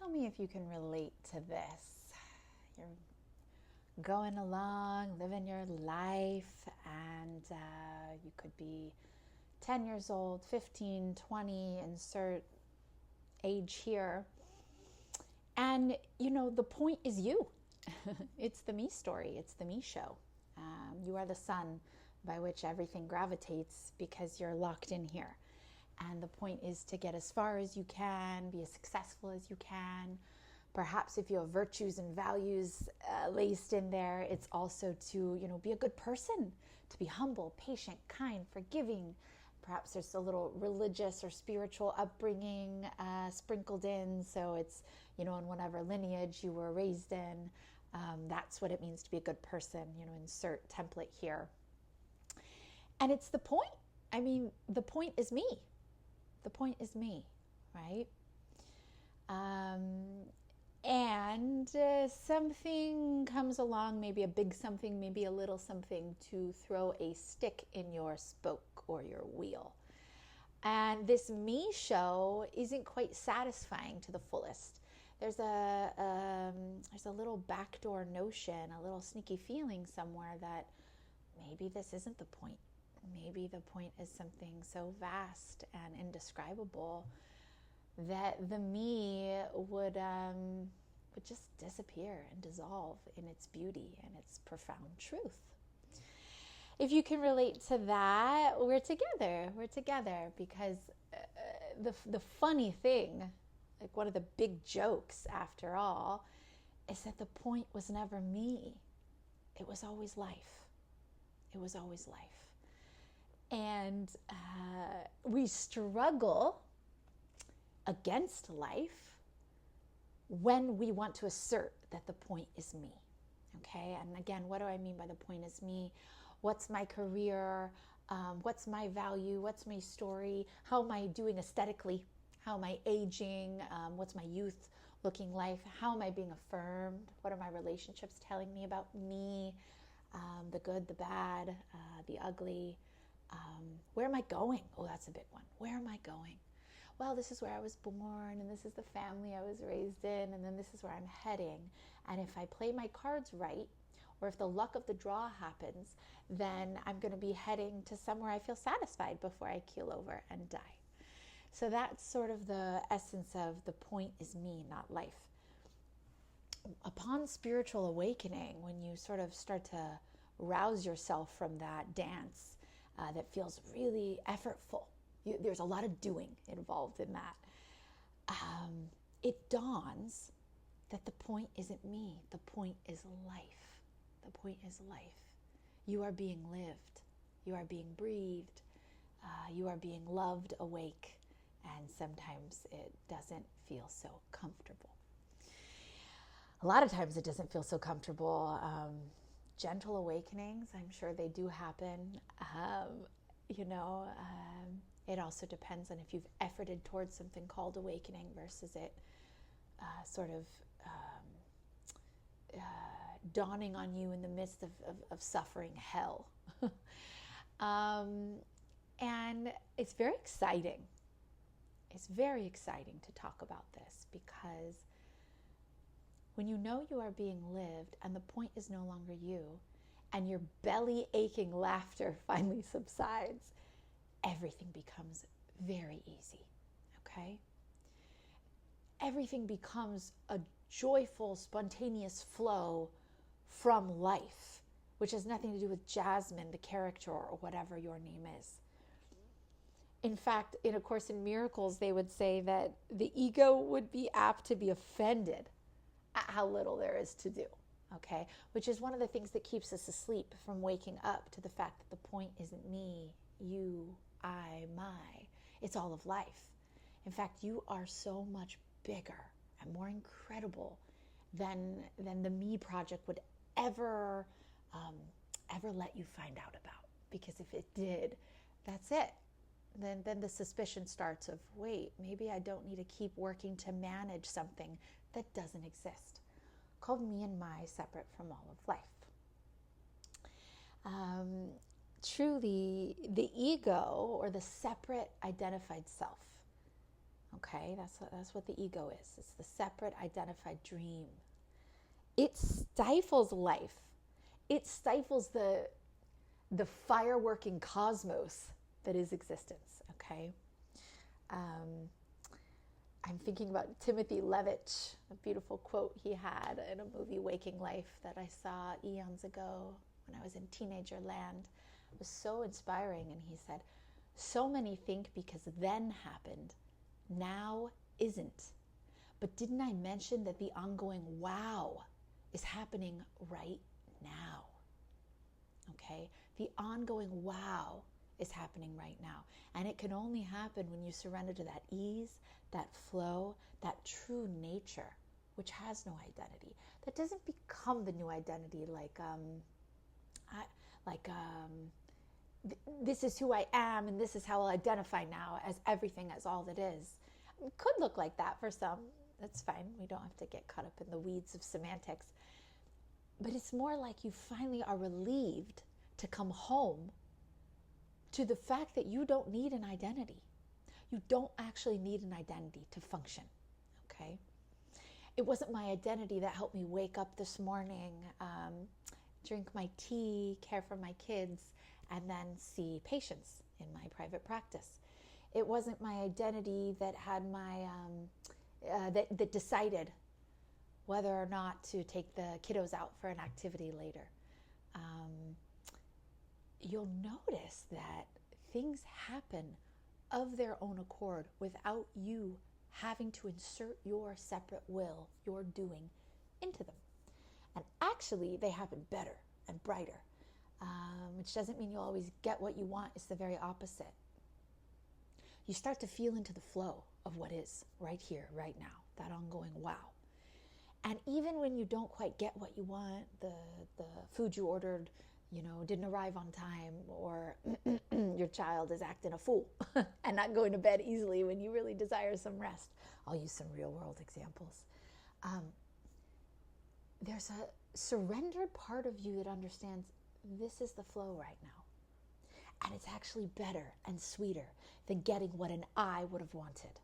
Tell me if you can relate to this. You're going along, living your life, and you could be 10 years old, 15, 20, insert age here. And, the point is you. It's the me story. It's the me show. You are the sun by which everything gravitates because you're locked in here. And the point is to get as far as you can, be as successful as you can. Perhaps if you have virtues and values laced in there, it's also to, be a good person, to be humble, patient, kind, forgiving. Perhaps there's a little religious or spiritual upbringing sprinkled in. So it's, in whatever lineage you were raised in, that's what it means to be a good person, insert template here. And it's the point. I mean, the point is me. The point is me, right? And something comes along, maybe a big something, maybe a little something, to throw a stick in your spoke or your wheel. And this me show isn't quite satisfying to the fullest. There's a little backdoor notion, a little sneaky feeling somewhere that maybe this isn't the point. Maybe the point is something so vast and indescribable that the me would just disappear and dissolve in its beauty and its profound truth. If you can relate to that, we're together. We're together because the funny thing, like one of the big jokes after all, is that the point was never me. It was always life. It was always life. And we struggle against life when we want to assert that the point is me. Okay, and again, what do I mean by the point is me? What's my career? What's my value? What's my story? How am I doing aesthetically? How am I aging? What's my youth looking like? How am I being affirmed? What are my relationships telling me about me? The good, the bad, the ugly. Where am I going? Oh, that's a big one. Where am I going? Well, this is where I was born, and this is the family I was raised in, and then this is where I'm heading. And if I play my cards right, or if the luck of the draw happens, then I'm going to be heading to somewhere I feel satisfied before I keel over and die. So that's sort of the essence of the point is me, not life. Upon spiritual awakening, when you sort of start to rouse yourself from that dance, that feels really effortful. There's a lot of doing involved in that. It dawns that the point isn't me. The point is life. The point is life. You are being lived. You are being breathed. You are being loved awake. And sometimes it doesn't feel so comfortable. A lot of times it doesn't feel so comfortable. Gentle awakenings, I'm sure they do happen. It also depends on if you've efforted towards something called awakening versus it dawning on you in the midst of suffering hell. And it's very exciting. It's very exciting to talk about this because when you know you are being lived and the point is no longer you, and your belly aching laughter finally subsides, everything becomes very easy, okay? Everything becomes a joyful, spontaneous flow from life, which has nothing to do with Jasmine, the character, or whatever your name is. In fact, in A Course in Miracles, they would say that the ego would be apt to be offended at how little there is to do, okay? Which is one of the things that keeps us asleep from waking up to the fact that the point isn't me, you, I, my. It's all of life. In fact, you are so much bigger and more incredible than the me project would ever let you find out about. Because if it did, that's it. Then the suspicion starts of, wait, maybe I don't need to keep working to manage something that doesn't exist, called me and my, separate from all of life. Truly, the ego, or the separate identified self, Okay, that's what the ego is. It's the separate identified dream. It stifles life. It stifles the fireworking cosmos that is existence. Okay. I'm thinking about Timothy Levitt, a beautiful quote he had in a movie, Waking Life, that I saw eons ago when I was in teenager land. It was so inspiring. And he said, "So many think because then happened, now isn't. But didn't I mention that the ongoing wow is happening right now?" Okay? The ongoing wow is happening right now. And it can only happen when you surrender to that ease, that flow, that true nature, which has no identity. That doesn't become the new identity this is who I am and this is how I'll identify now as everything, as all that is. It could look like that for some. That's fine. We don't have to get caught up in the weeds of semantics. But it's more like you finally are relieved to come home to the fact that you don't need an identity. You don't actually need an identity to function, okay? It wasn't my identity that helped me wake up this morning, drink my tea, care for my kids, and then see patients in my private practice. It wasn't my identity that had my, that decided whether or not to take the kiddos out for an activity later. You'll notice that things happen of their own accord without you having to insert your separate will, your doing, into them. And actually, they happen better and brighter, which doesn't mean you'll always get what you want. It's the very opposite. You start to feel into the flow of what is right here, right now, that ongoing wow. And even when you don't quite get what you want, the food you ordered, didn't arrive on time, or your child is acting a fool and not going to bed easily when you really desire some rest. I'll use some real world examples. There's a surrendered part of you that understands this is the flow right now. And it's actually better and sweeter than getting what an I would have wanted.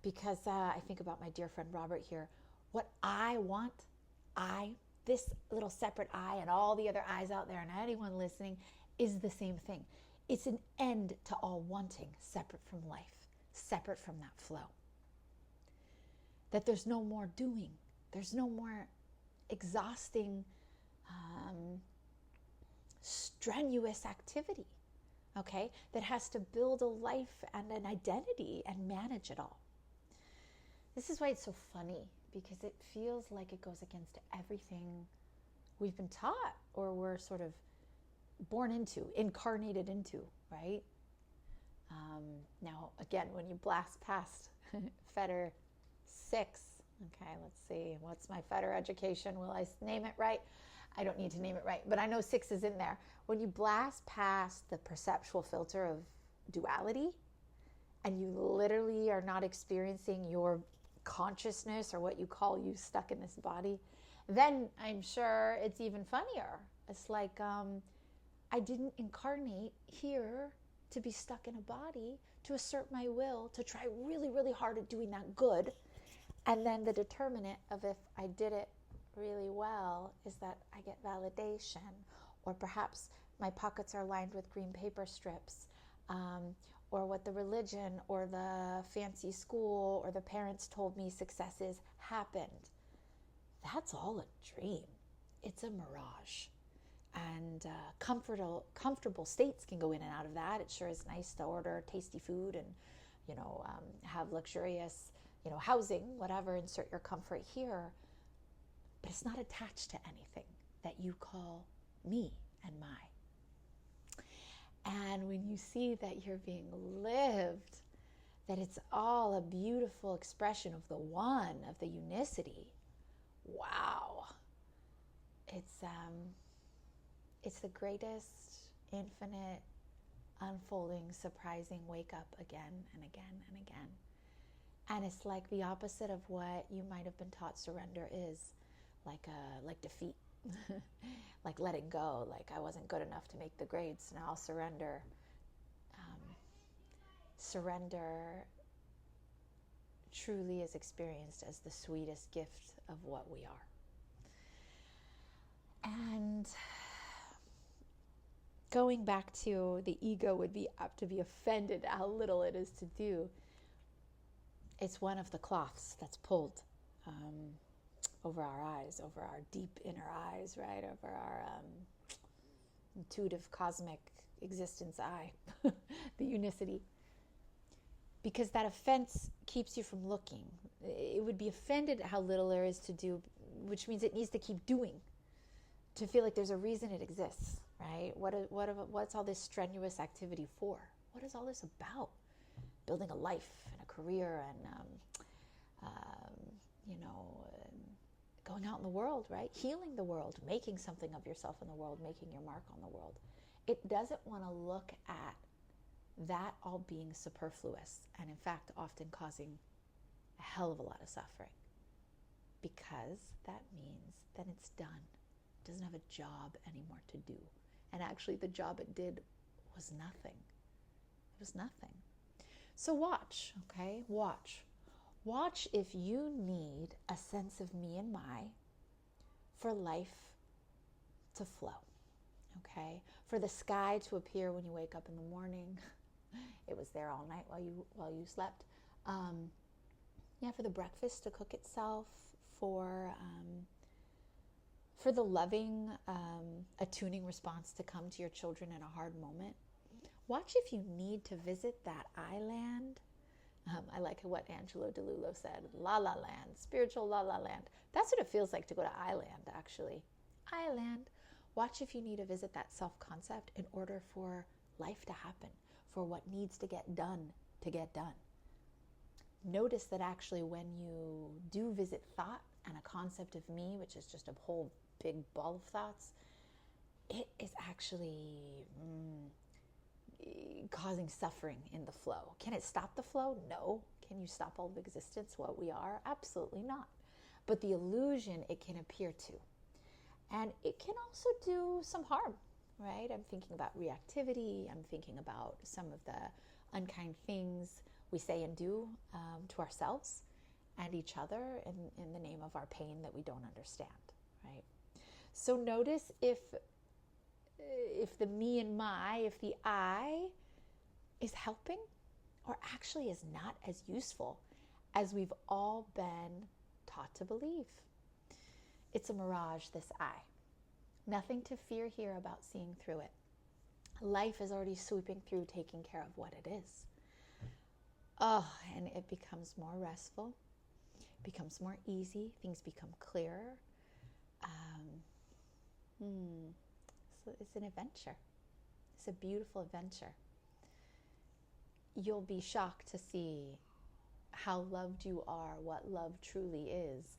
Because I think about my dear friend Robert here. What I want, this little separate I and all the other I's out there and anyone listening, is the same thing. It's an end to all wanting, separate from life, separate from that flow. That there's no more doing. There's no more exhausting, strenuous activity, okay, that has to build a life and an identity and manage it all. This is why it's so funny, because it feels like it goes against everything we've been taught or we're sort of born into, incarnated into, right? Now, again, when you blast past Fetter 6, okay, let's see, what's my Fetter education? Will I name it right? I don't need to name it right, but I know 6 is in there. When you blast past the perceptual filter of duality and you literally are not experiencing your consciousness or what you call you stuck in this body, then I'm sure it's even funnier. It's like, I didn't incarnate here to be stuck in a body, to assert my will, to try really, really hard at doing that good. And then the determinant of if I did it really well is that I get validation, or perhaps my pockets are lined with green paper strips, or what the religion or the fancy school or the parents told me success is happened. That's all a dream. It's a mirage. And comfortable states can go in and out of that. It sure is nice to order tasty food and, have luxurious, housing, whatever, insert your comfort here. But it's not attached to anything that you call me and my. And when you see that you're being lived, that it's all a beautiful expression of the one, of the unicity, wow. It's the greatest, infinite, unfolding, surprising wake up again and again and again. And it's like the opposite of what you might have been taught surrender is, like defeat, like letting go, like I wasn't good enough to make the grades, now I'll surrender. Surrender truly is experienced as the sweetest gift of what we are. And going back to the ego would be apt to be offended at how little it is to do. It's one of the cloths that's pulled over our eyes, over our deep inner eyes, right? Over our intuitive cosmic existence eye, the unicity. Because that offense keeps you from looking. It would be offended at how little there is to do, which means it needs to keep doing to feel like there's a reason it exists, right? What's all this strenuous activity for? What is all this about? Building a life and a career and, going out in the world, right? Healing the world, making something of yourself in the world, making your mark on the world. It doesn't want to look at that all being superfluous and, in fact, often causing a hell of a lot of suffering, because that means that it's done. It doesn't have a job anymore to do. And actually, the job it did was nothing. It was nothing. So watch, okay? Watch. Watch if you need a sense of me and my for life to flow, okay? For the sky to appear when you wake up in the morning. It was there all night while you slept. For the breakfast to cook itself, for the loving, attuning response to come to your children in a hard moment. Watch if you need to visit that island. I like what Angelo DiLullo said, la la land, spiritual la la land. That's what it feels like to go to island, actually. Island. Watch if you need to visit that self-concept in order for life to happen, for what needs to get done to get done. Notice that actually when you do visit thought and a concept of me, which is just a whole big ball of thoughts, it is actually causing suffering in the flow. Can it stop the flow? No. Can you stop all of existence, what we are? Absolutely not. But the illusion it can appear to. And it can also do some harm, right? I'm thinking about reactivity. I'm thinking about some of the unkind things we say and do to ourselves and each other in the name of our pain that we don't understand, right? So notice if the me and my, if the I is helping or actually is not as useful as we've all been taught to believe. It's a mirage, this I. Nothing to fear here about seeing through it. Life is already sweeping through, taking care of what it is. And it becomes more restful, becomes more easy, things become clearer. So it's an adventure. It's a beautiful adventure. You'll be shocked to see how loved you are, what love truly is,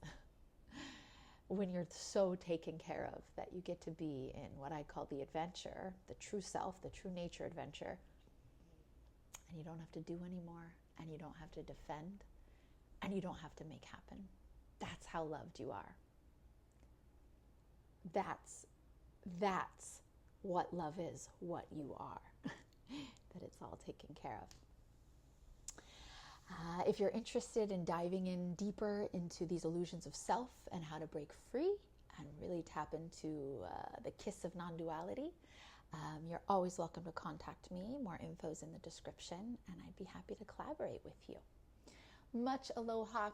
when you're so taken care of that you get to be in what I call the adventure, the true self, the true nature adventure. And you don't have to do anymore, and you don't have to defend, and you don't have to make happen. That's how loved you are. That's what love is, what you are, that it's all taken care of. If you're interested in diving in deeper into these illusions of self and how to break free and really tap into the kiss of non-duality, you're always welcome to contact me. More info's in the description, and I'd be happy to collaborate with you. Much aloha.